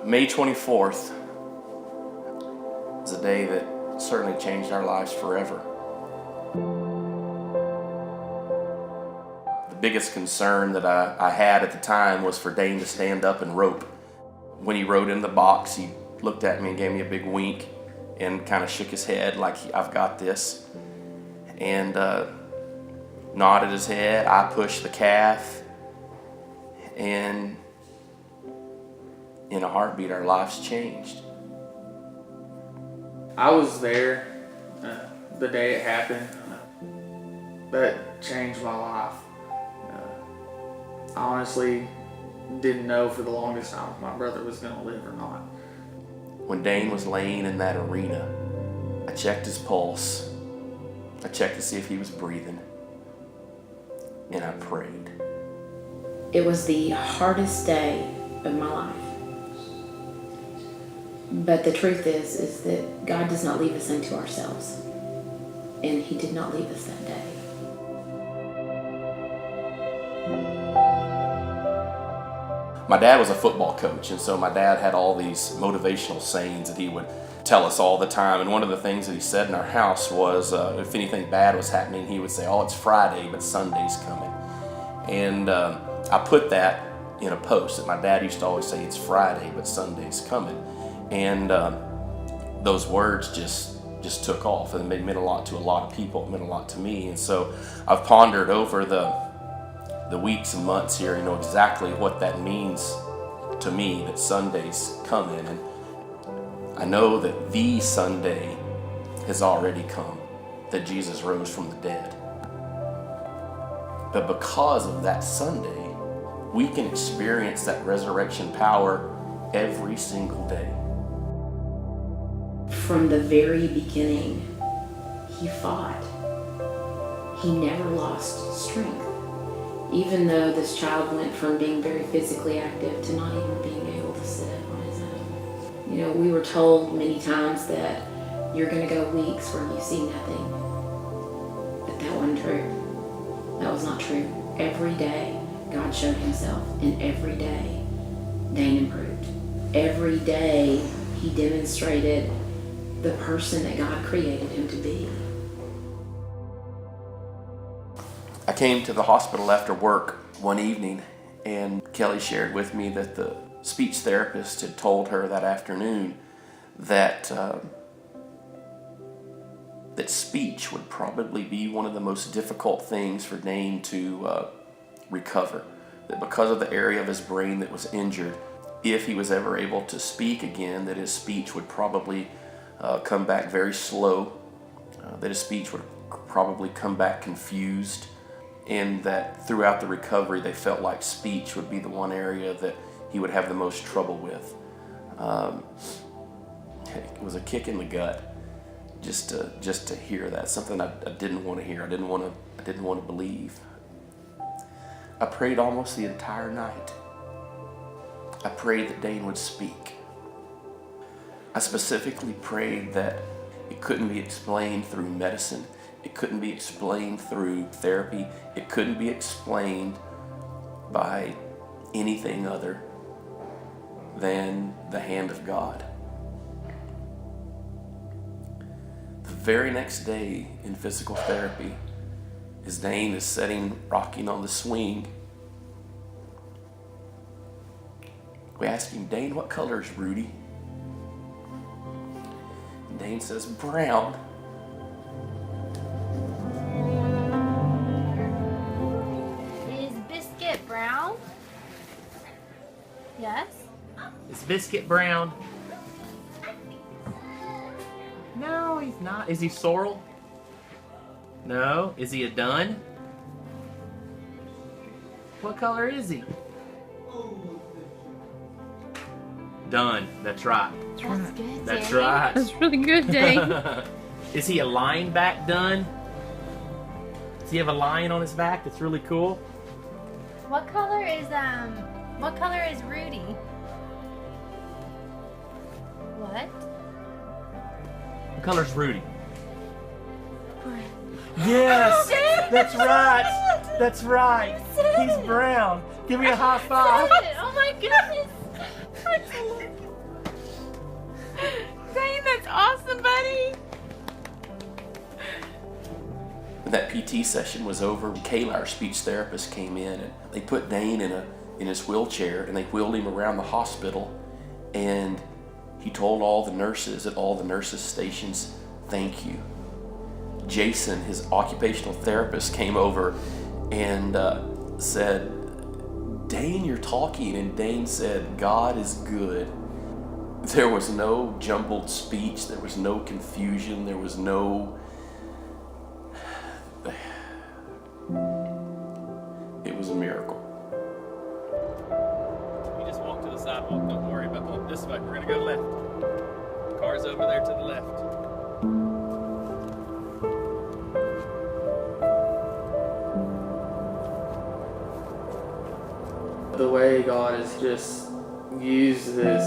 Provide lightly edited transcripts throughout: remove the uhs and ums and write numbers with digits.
May 24th is a day that certainly changed our lives forever. The biggest concern that I had at the time was for Dane to stand up and rope. When he rode in the box, he looked at me and gave me a big wink and kind of shook his head like, I've got this. And nodded his head. I pushed the calf, and in a heartbeat, our lives changed. I was there the day it happened. That changed my life. I honestly didn't know for the longest time if my brother was going to live or not. When Dane was laying in that arena, I checked his pulse. I checked to see if he was breathing. And I prayed. It was the hardest day of my life. But the truth is that God does not leave us unto ourselves. And He did not leave us that day. My dad was a football coach, and so my dad had all these motivational sayings that he would tell us all the time. And one of the things that he said in our house was, if anything bad was happening, he would say, "Oh, it's Friday, but Sunday's coming." And I put that in a post that my dad used to always say, "It's Friday, but Sunday's coming." And those words just took off, and it meant a lot to a lot of people. It meant a lot to me. And so I've pondered over the weeks and months here, exactly what that means to me, that Sunday's coming. And I know that the Sunday has already come, that Jesus rose from the dead. But because of that Sunday, we can experience that resurrection power every single day. From the very beginning, He fought. He never lost strength. Even though this child went from being very physically active to not even being able to sit up on his own. We were told many times that you're going to go weeks where you see nothing. But that wasn't true. That was not true. Every day, God showed Himself, and every day, Dane improved. Every day, he demonstrated the person that God created him to be. I came to the hospital after work one evening, and Kelly shared with me that the speech therapist had told her that afternoon that that speech would probably be one of the most difficult things for Dane to recover. That because of the area of his brain that was injured, if he was ever able to speak again, that his speech would probably come back very slow, that his speech would probably come back confused, and that throughout the recovery they felt like speech would be the one area that he would have the most trouble with. It was a kick in the gut just to hear that, something I didn't want to hear. I didn't want to believe. I prayed almost the entire night. I prayed that Dane would speak. I specifically prayed that it couldn't be explained through medicine. It couldn't be explained through therapy. It couldn't be explained by anything other than the hand of God. The very next day in physical therapy, as Dane is sitting, rocking on the swing, we ask him, "Dane, what color is Rudy?" And Dane says, "Brown." Is Biscuit brown? Yes. Is Biscuit brown? No, he's not. Is he sorrel? No. Is he a dun? What color is he? Dun. That's right. That's good. That's Dane. right. That's really good, Dane. Is he a lineback dun? Does he have a lion on his back that's really cool? What color is Rudy? What? What color's Rudy? Yes! That's right! That's right! He's brown! Give me a high five! Oh my goodness! Dane, that's awesome, buddy. When that PT session was over, Kayla, our speech therapist, came in and they put Dane in his wheelchair and they wheeled him around the hospital, and he told all the nurses at all the nurses' stations, thank you. Jason, his occupational therapist, came over and said, Dane, you're talking. And Dane said, God is good. There was no jumbled speech. There was no confusion. There was no... It was a miracle. You just walk to the sidewalk. Don't worry about going this way. We're going to go left. Car's over there to the left. The way God has just used this,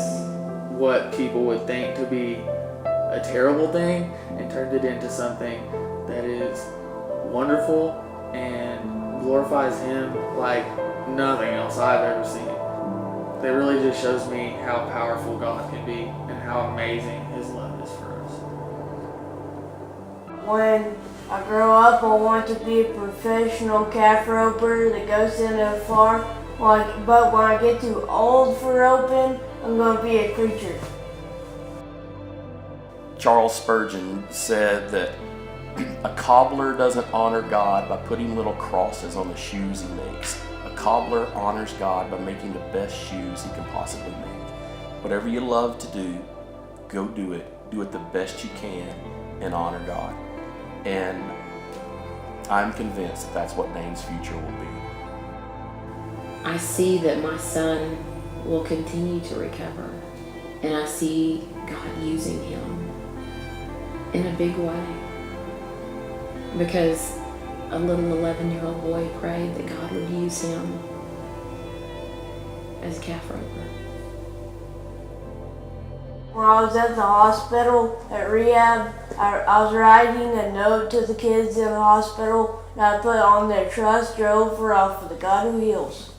what people would think to be a terrible thing, and turned it into something that is wonderful and glorifies Him like nothing else I've ever seen. It really just shows me how powerful God can be and how amazing His love is for us. When I grow up, I want to be a professional calf roper that goes into a farm. But when I get too old for roping, I'm going to be a preacher. Charles Spurgeon said that a cobbler doesn't honor God by putting little crosses on the shoes he makes. A cobbler honors God by making the best shoes he can possibly make. Whatever you love to do, go do it. Do it the best you can and honor God. And I'm convinced that that's what Dane's future will be. I see that my son will continue to recover, and I see God using him in a big way, because a little 11-year-old boy prayed that God would use him as a calf roper. When I was at the hospital at rehab, I was writing a note to the kids in the hospital, and I put on their trust your offer off of the God who heals.